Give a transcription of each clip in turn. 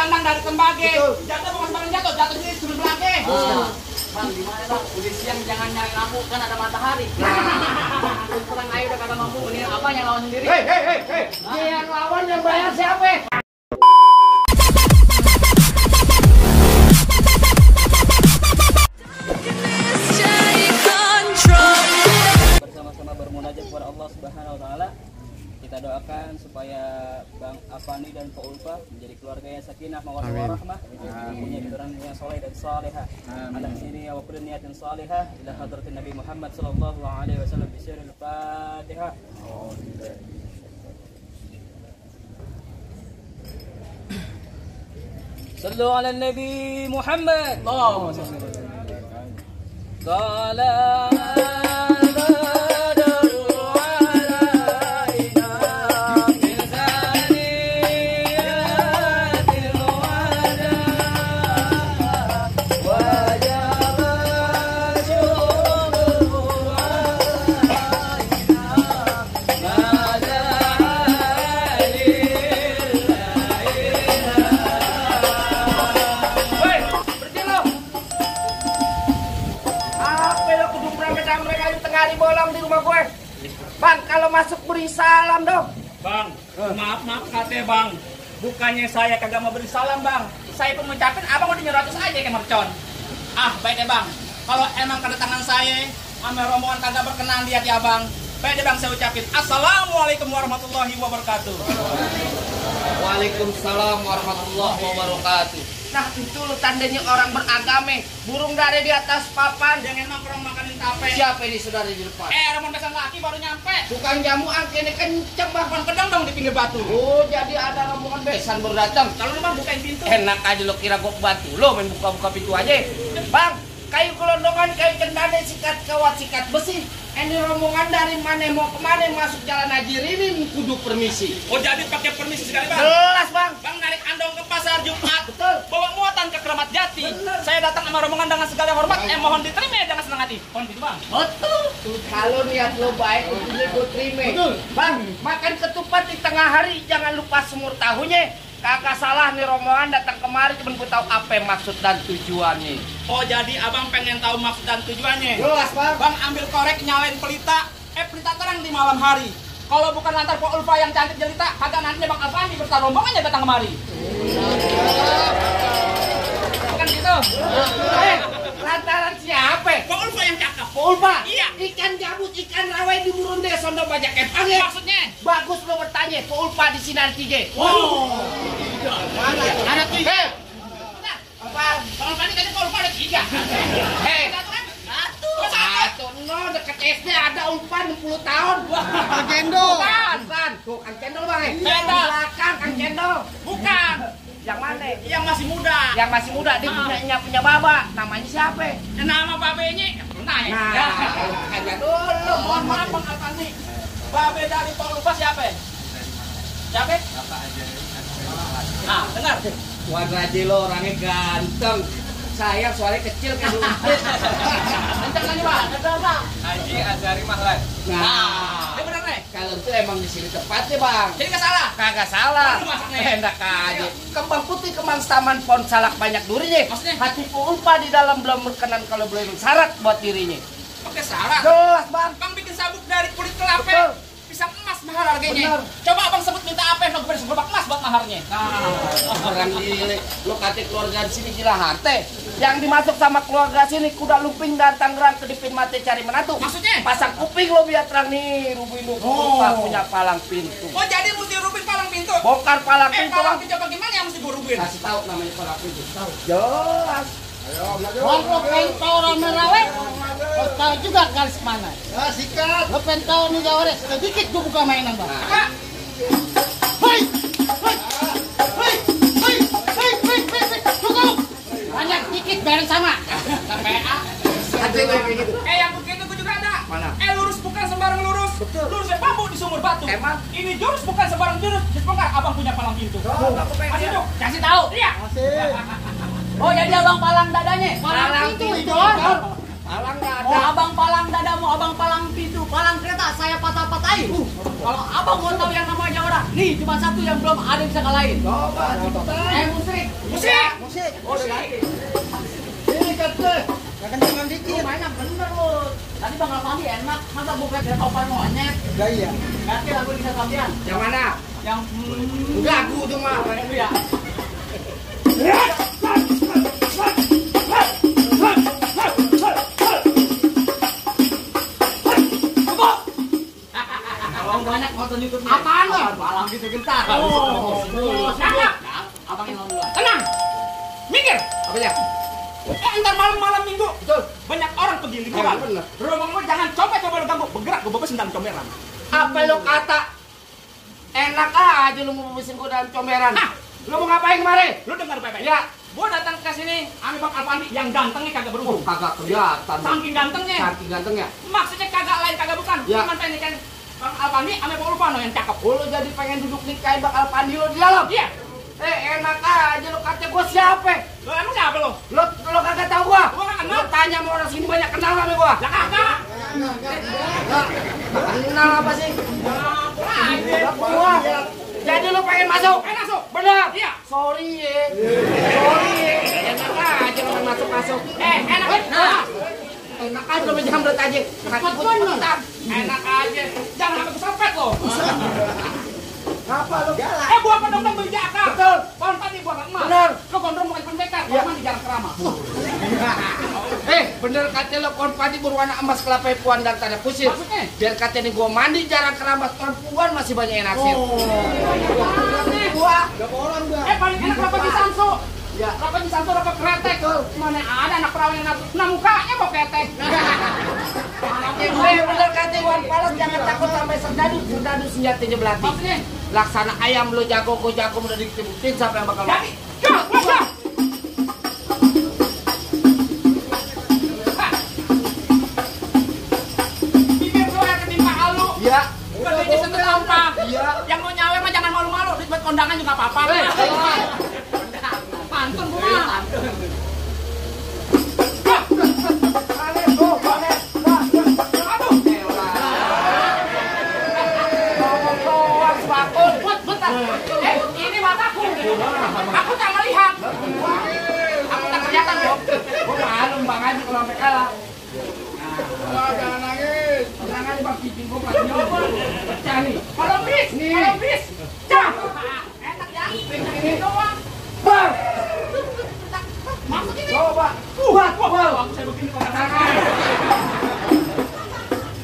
pandang dari tembage. Jatuh bukan sembarang jatuh, jatuh di sudut belakang. Bang, gimana bang? Udah siang jangan nyari lampu, kan ada matahari. Kurang air udah kagak mampu, ini apa yang lawan sendiri? Hei. Yang lawan yang bayar siapa? Bersama-sama bermunajat kepada Allah Subhanahu wa taala. Kita doakan supaya Bang Afandi dan Pak Ulfa menjadi keluarga yang sakinah mawaddah warahmah, punya keturunan yang soleh dan salihah. Ala sini wa kullu niyatin salihah ila hadratin Nabi Muhammad sallallahu alaihi wasallam bi sirril Fatihah. Sallu ala Nabi Muhammad. Allahumma shalli bolong di rumah gue. Bang, kalau masuk beri salam dong. Bang, maaf kate bang. Bukannya saya kagak mau beri salam bang. Saya pun ngucapin abang udah 100 aja kayak mercon. Baik deh bang. Kalau emang kedatangan saya sama rombongan kagak berkenan lihat ya bang. Baik deh bang, saya ucapin Assalamualaikum warahmatullahi wabarakatuh. Waalaikumsalam warahmatullahi wabarakatuh. Nah itu lo tandanya orang beragama. Burung dari di atas papan. Jangan nongkrong makanin tape. Siapa ini saudara di depan? Rombongan besan laki baru nyampe. Tukang jamu angke ini kenceng bang. Bang kedang dong di pinggir batu. Oh jadi ada rombongan besan baru datang. Kalau lu bang bukain pintu. Enak aja lo kira gue bantu lo main buka-buka pintu aja. Bang, kayu kelondongan, kayu cendana, sikat kawat, sikat besi. Ini rombongan dari mana mau kemana masuk jalan Haji Ririn kudu permisi. Oh jadi pakai permisi sekali bang. Jelas bang. Bang narik andong ke pasar Jumat. Betul. Bawa muatan ke Keramat Jati. Betul. Saya datang sama rombongan dengan segala hormat. Mohon diterima ya, jangan senang hati. Mohon gitu bang. Betul. Kalau niat lo baik, ujungnya gue terima. Betul. Bang, makan ketupat di tengah hari, jangan lupa semur tahunya. Kakak salah nih rombongan datang kemari cuma gue tahu apa maksud dan tujuannya. Oh jadi abang pengen tahu maksud dan tujuannya. Jelas bang. Bang ambil korek nyalain pelita. Pelita terang di malam hari. Kalau bukan lantar Pak Ulfa yang cantik jelita, kagak nantinya Bang Afandi berserta rombongannya datang kemari. Bukan gitu. Lantaran siapa? Pak Ulfa yang cakep. Pak Ulfa? Iya. Ikan gabus, ikan rawe di burung deh, sondo bajak kepang ya. Maksudnya? Bagus lo bertanya, Pak Ulfa di Sinarti je. Wow. Ada tuh. Hei. Apa? Pak Ulfa ini Pak Ulfa ada 3. Hei. Satu. No, dekat SD ada Ulfa 60 tahun. Kang Cendol. Bukan. Tuh, Kang Cendol bang. Beda. Di belakang Kang Cendol. Bukan. Yang mana? Yang masih muda. Yang masih muda, dia punya baba. Namanya siapa? Nama babenya. Nah, ya. Kanya dulu. Mohon maaf Bang Afandi. Babe dari Pak Ulfa siapa? Siapa? Nah, dengar. Wadraji lo orangnya ganteng. Sayang soalnya kecil kan. Kencang lagi Pak. Kencang Pak. Haji Azhari Mahlan. Nah, Dia benar nih. kalau itu emang di sini tepatnya bang. Jadi nggak salah. Kagak salah. Baru masaknya. Enak aja. Kembang putih, kembang taman, pohon salak banyak durinya. Maksudnya? Hati Ulfa di dalam belum berkenan kalau belum syarat buat dirinya. Oke salah. Jelas bang. Bang bikin sabuk dari kulit kelapa. Betul. Pisang emas mahar harganya. Benar. Coba abang sebut minta apa yang beri segerobak emas buat maharnya. Orang gile. Lo kata keluarga di sini gila harte. Yang dimasuk sama keluarga sini kuda lumping dan Tangerang kedipin mati cari menantu. Maksudnya? Pasang kuping lo biar terang nih. Rubuin lo Ulfa punya palang pintu. Oh jadi mesti rubin palang pintu. Bongkar palang pintu Palang bang. pintu bagaimana yang mesti gue rubin? Kasih tahu namanya palang pintu. Tahu. Jelas. Kalau pengen tahu rame rawe, lo tahu juga garis mana? Ya sikat. Lo pengen tahu nih jawabnya, sedikit gue buka mainan bang. Apa? Hei, hei, hei, hei, hei, hei, hei, cukup. Banyak dikit bareng sama. Sampai A. Ada yang kayak gitu. Yang begitu gue juga ada. Mana? Lurus bukan sembarang lurus. Betul. Lurusnya bambu di sumur batu. Emang? Ini jurus bukan sembarang jurus. Just bukan abang punya palang pintu. Aku pengen Masih dia. dong. Kasih tahu. Iya. Oh jadi abang palang dadanya. Palang pintu. Idol. Palang nggak Mau ada. abang palang dada, mau abang palang pintu, palang kereta, saya patah-patahin. Kalau abang mau tahu yang namanya orang, nih cuma satu yang belum ada yang bisa kalahin. Coba. Musrik, Oh, udah ganti. Ini kata. Kekencangan dikit. Mainnya bener lu. Tadi Bang Alfandi enak, masa bukan dia topan monyet. Enggak iya. Ganti lagu Lisa Sabian. Yang mana? Yang Lagu tuh mah. itu ya. Abang banyak nonton YouTube-nya. Apaan lo? Malam gitu gentar. Siapa? Abang yang nonton duluan. Tenang. Mikir. Apa ya? Entar malam-malam minggu. Betul. Banyak orang pergi liburan. bener. Rumah lu jangan coba-coba lu ganggu. Bergerak gua bebas dalam comberan. Apa lo kata? Enak aja lu mau bebesin gua dalam comberan. Ah. Lu mau ngapain kemarin? Lu dengar baik-baik. Ya. Gua datang ke sini, ame Bang Alfandi yang gantengnya kagak berhubung. Kagak kelihatan. Saking gantengnya. Saking gantengnya. Maksudnya kagak lain kagak bukan. Ya. Cuman pengen nikahin Bang Alfandi ame Pak Ulfano yang cakep. Lu jadi pengen duduk nikahin Bang Alfandi lo di dalam? Iya. Enak aja lu kata gua siapa? Lo emang siapa lo? Lo kagak tahu gua? Gua kagak kenal. Lu tanya sama orang sini banyak kenal sama gua. Lah kagak. Kenal apa sih? Lah gua. Jadi lu pengen masuk? Pengen masuk. Benar? Iya. Sorry ya. Sorry ya. Enak aja lu masuk-masuk. Enak aja. Enak aja lu menjamret aja. Cepetan. Enak aja. Jangan sampai kesempet lo. Ngapa lu? Gua pendong beli jaka. Betul. Kontan gua gak emas. Bener. Lo gondrong bukan pendekar. Iya. Cuman di jalan kerama. Bener kata lo konfati berwarna emas kelapa puan dan tanda kusir. Maksudnya? Biar katanya gua mandi jarang keramas perempuan masih banyak yang naksir. Gua. Paling enak apa di Samsu? Ya. Apa di Samsu apa kretek? Mana ada anak perawan yang nafsu. Nah mukanya mau ketek. Bener kata Wan Pales jangan takut sampai serdadu senjatanya belati. Maksudnya? Laksana ayam lo jago, gua jago udah dibuktiin siapa yang bakal Jadi, gas. Bibir lu yang ketimpa halu. Iya. Gedenya setempat. Iya. Yang mau nyawer mah jangan malu-malu. Duit buat kondangan juga apa-apa. Pantun gua mah. Ini mataku. Aku tak melihat. Aku tak kelihatan kok. Gua malu bang aja kalau sampai kalah. Jangan nangis. Tenang aja bang, piting gua pasti nyoba. Pecah nih. Kalau bis, kalau bis. Cah. Enak ya. Ini doang. Bang, Maksud ini. coba. Wah, saya begini kok tangan.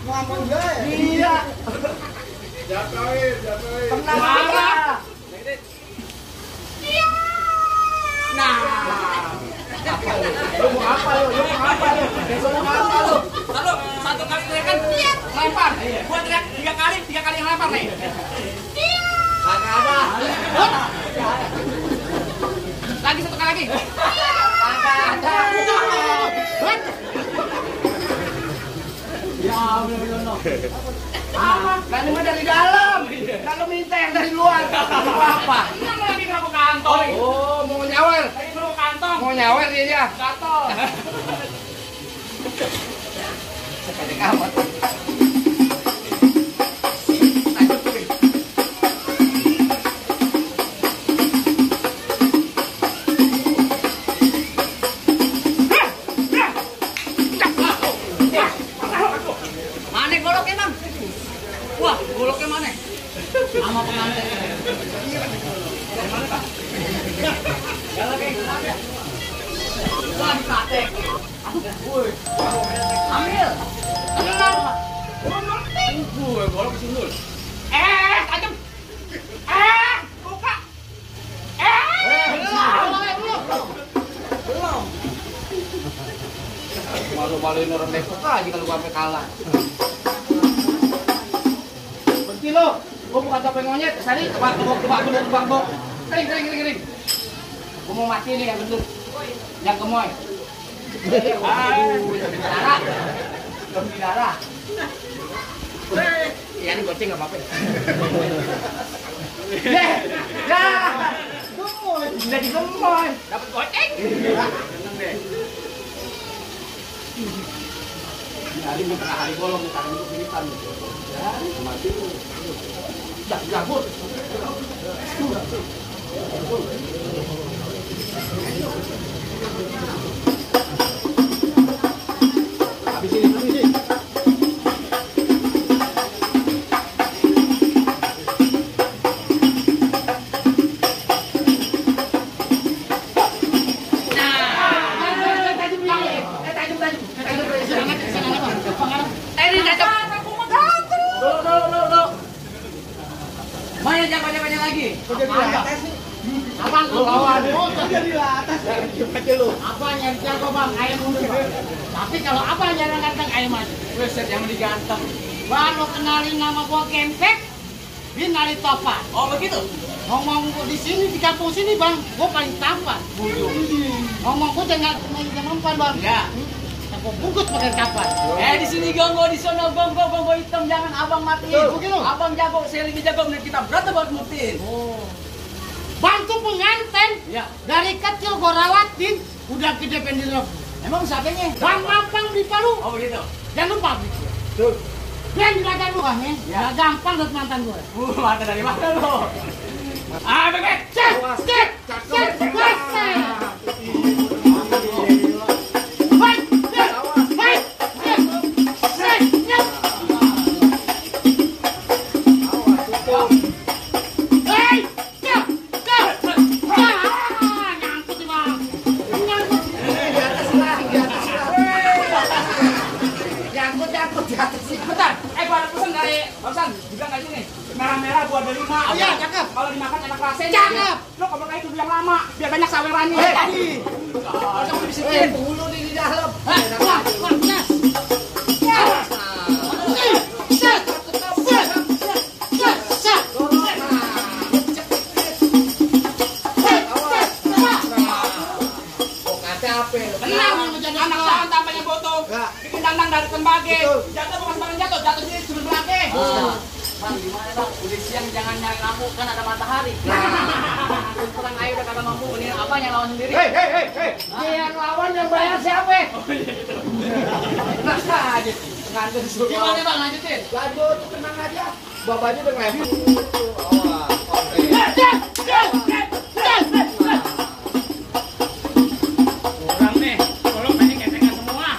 Ngomong gue. Iya. Jatuhin. Tenang Marah. aja. Nah. Lu mau apa lu? Besok mau apa lu? Lalu satu kali teriakan lempar. Gua teriak 3 kali yang lempar nih. Kagak ada. Lagi 1 kali lagi. Kagak ada. Ya benar. Apa? Kan ini mah dari dalam. Kalau minta yang dari luar. Mau apa? Yang lagi ngerokok kantong. Oh, mau nyawer. Lagi ngerokok kantong. Mau nyawer dia ya. Gatel. Seperti kamu. Mana goloknya, Bang? Wah, goloknya mana? Sama pengantin. Wah, dikatek. Woi. Ambil. Tenang. Gue golok sundul. Tajam. Buka. Belum. Malu-maluin orang Depok aja kalau gua sampai kalah. Berhenti lo. Gua bukan topeng monyet. Tadi tebak-tebak. Kering. Gua mau mati nih yang bener. Yang gemoy. Lebih darah. Iya ini goceng nggak apa-apa. Ya. Gemoy. Jadi gemoy. Dapat goceng. Hari ini tengah hari bolong nih, karena itu pilihan. Mati. Jagur. Banyak lagi. Abang lu lawan. Jadi atas. Abang yang jago bang, ayam mundur bang. Tapi kalau abang yang ganteng ayam maju. Buset yang diganteng. Bang lu kenalin nama gua Kempek, Bin Ali Topan. Oh begitu? Ngomong gua di sini di kampung sini bang, gua paling tampan. Ngomong gua jangan mempan bang. Ya. Aku bungkus pakai kapan. Di sini gonggo, di sana gonggo hitam, jangan abang matiin. Begitu. Abang jago, saya lebih jago, dan kita berat buat buktiin. Oh. Bantu pengantin. Ya. Dari kecil gua rawatin, udah gede pendidikan. Emang siapanya? Bang Mampang di Palu. Oh begitu. Jangan lupa. Tuh. Dia juragan lu kan ya. Ya. Gak gampang buat mantan gua. Mata dari mana lo? Begitu. Cek. Bentar, gua ada pesan dari Bangsan, juga nggak sini. Merah-merah gua ada 5. Iya, cakep. Kalau dimakan enak rasanya. Cakep. Lo kalau kayak itu yang lama, biar banyak sawerannya. Jangan dibisikin. Dulu di dalam. Anak tangan tampaknya botol. Bikin dandang dari tembage. Jatuh bukan sembarang jatuh, jatuh sini cuma belakang. Bang, gimana bang? Udah siang jangan nyari lampu, kan ada matahari. Terus perang ayo udah kagak mampu, ini apa yang lawan sendiri? Hei. Yang lawan yang bayar siapa? Nah, aja. Ngantuk disuruh. Gimana bang, lanjutin? Lanjut, tenang aja. Bapaknya udah ngelempar. Oke. Kurang nih, kalau banyak ketengan semua.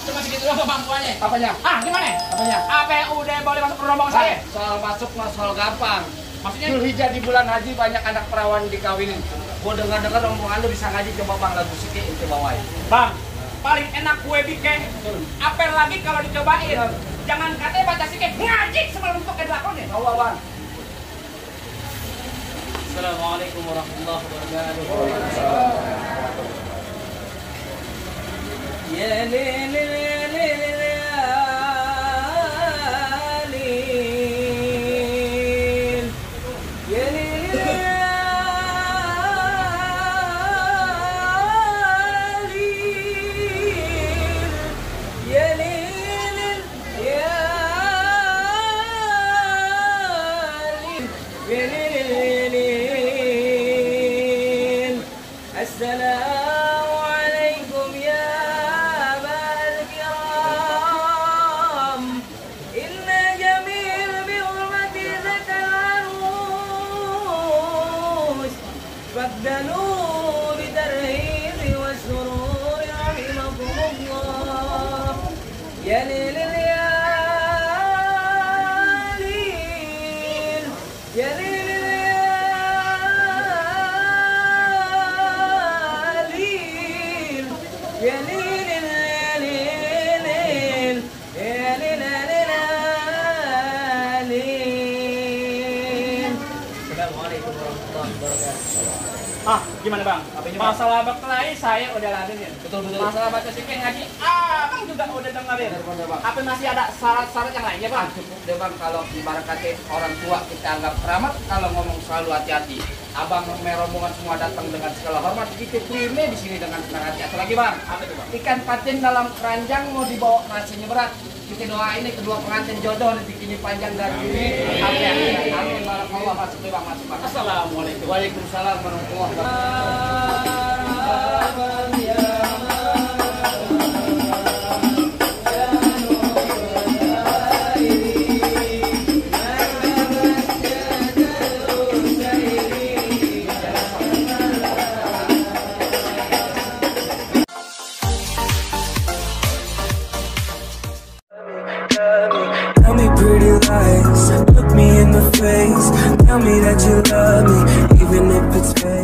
Cuma segitu doang kemampuannya. Apanya? Gimana? Apanya? Apa yang udah boleh masuk ke rombongan saya? Soal masuk mah soal gampang. Maksudnya? Zulhijjah di bulan haji banyak anak perawan dikawinin. Gua dengar-dengar omongan lu bisa ngaji, coba bang lagu sikit itu bawain. Bang, paling enak kue bikin. Apel lagi kalau dicobain. Jangan katanya baca sikit, ngaji sebelum untuk ke delakonnya. Bawa bang. Assalamualaikum warahmatullahi wabarakatuh. Ya lil Assalamualaikum ya abal kiram. Inna jamil bi hurmati zakal arus. Faddalu bi tarhibi wa sururi rahimakumullah. Ya lil ya lil Gimana bang? Masalah berkelahi saya udah ladenin. Betul. Masalah baca zikir ngaji, abang juga udah dengerin. Bang. Apa masih ada syarat-syarat yang lainnya bang? Cukup deh bang, kalau ibarat kata orang tua kita anggap keramat, kalau ngomong selalu hati-hati. Abang rombongan semua datang dengan segala hormat, kita terima di sini dengan senang hati. Atau lagi bang, Apa itu bang? ikan patin dalam keranjang mau dibawa rasanya berat. Kita doain nih kedua pengantin jodoh rezekinya panjang dan amin. Amin. Barakallah. Masuk deh bang, masuk bang. Assalamualaikum. Waalaikumsalam warahmatullahi wabarakatuh. Tell me pretty lies, look me in the face. Tell me that you love me, even if it's fake.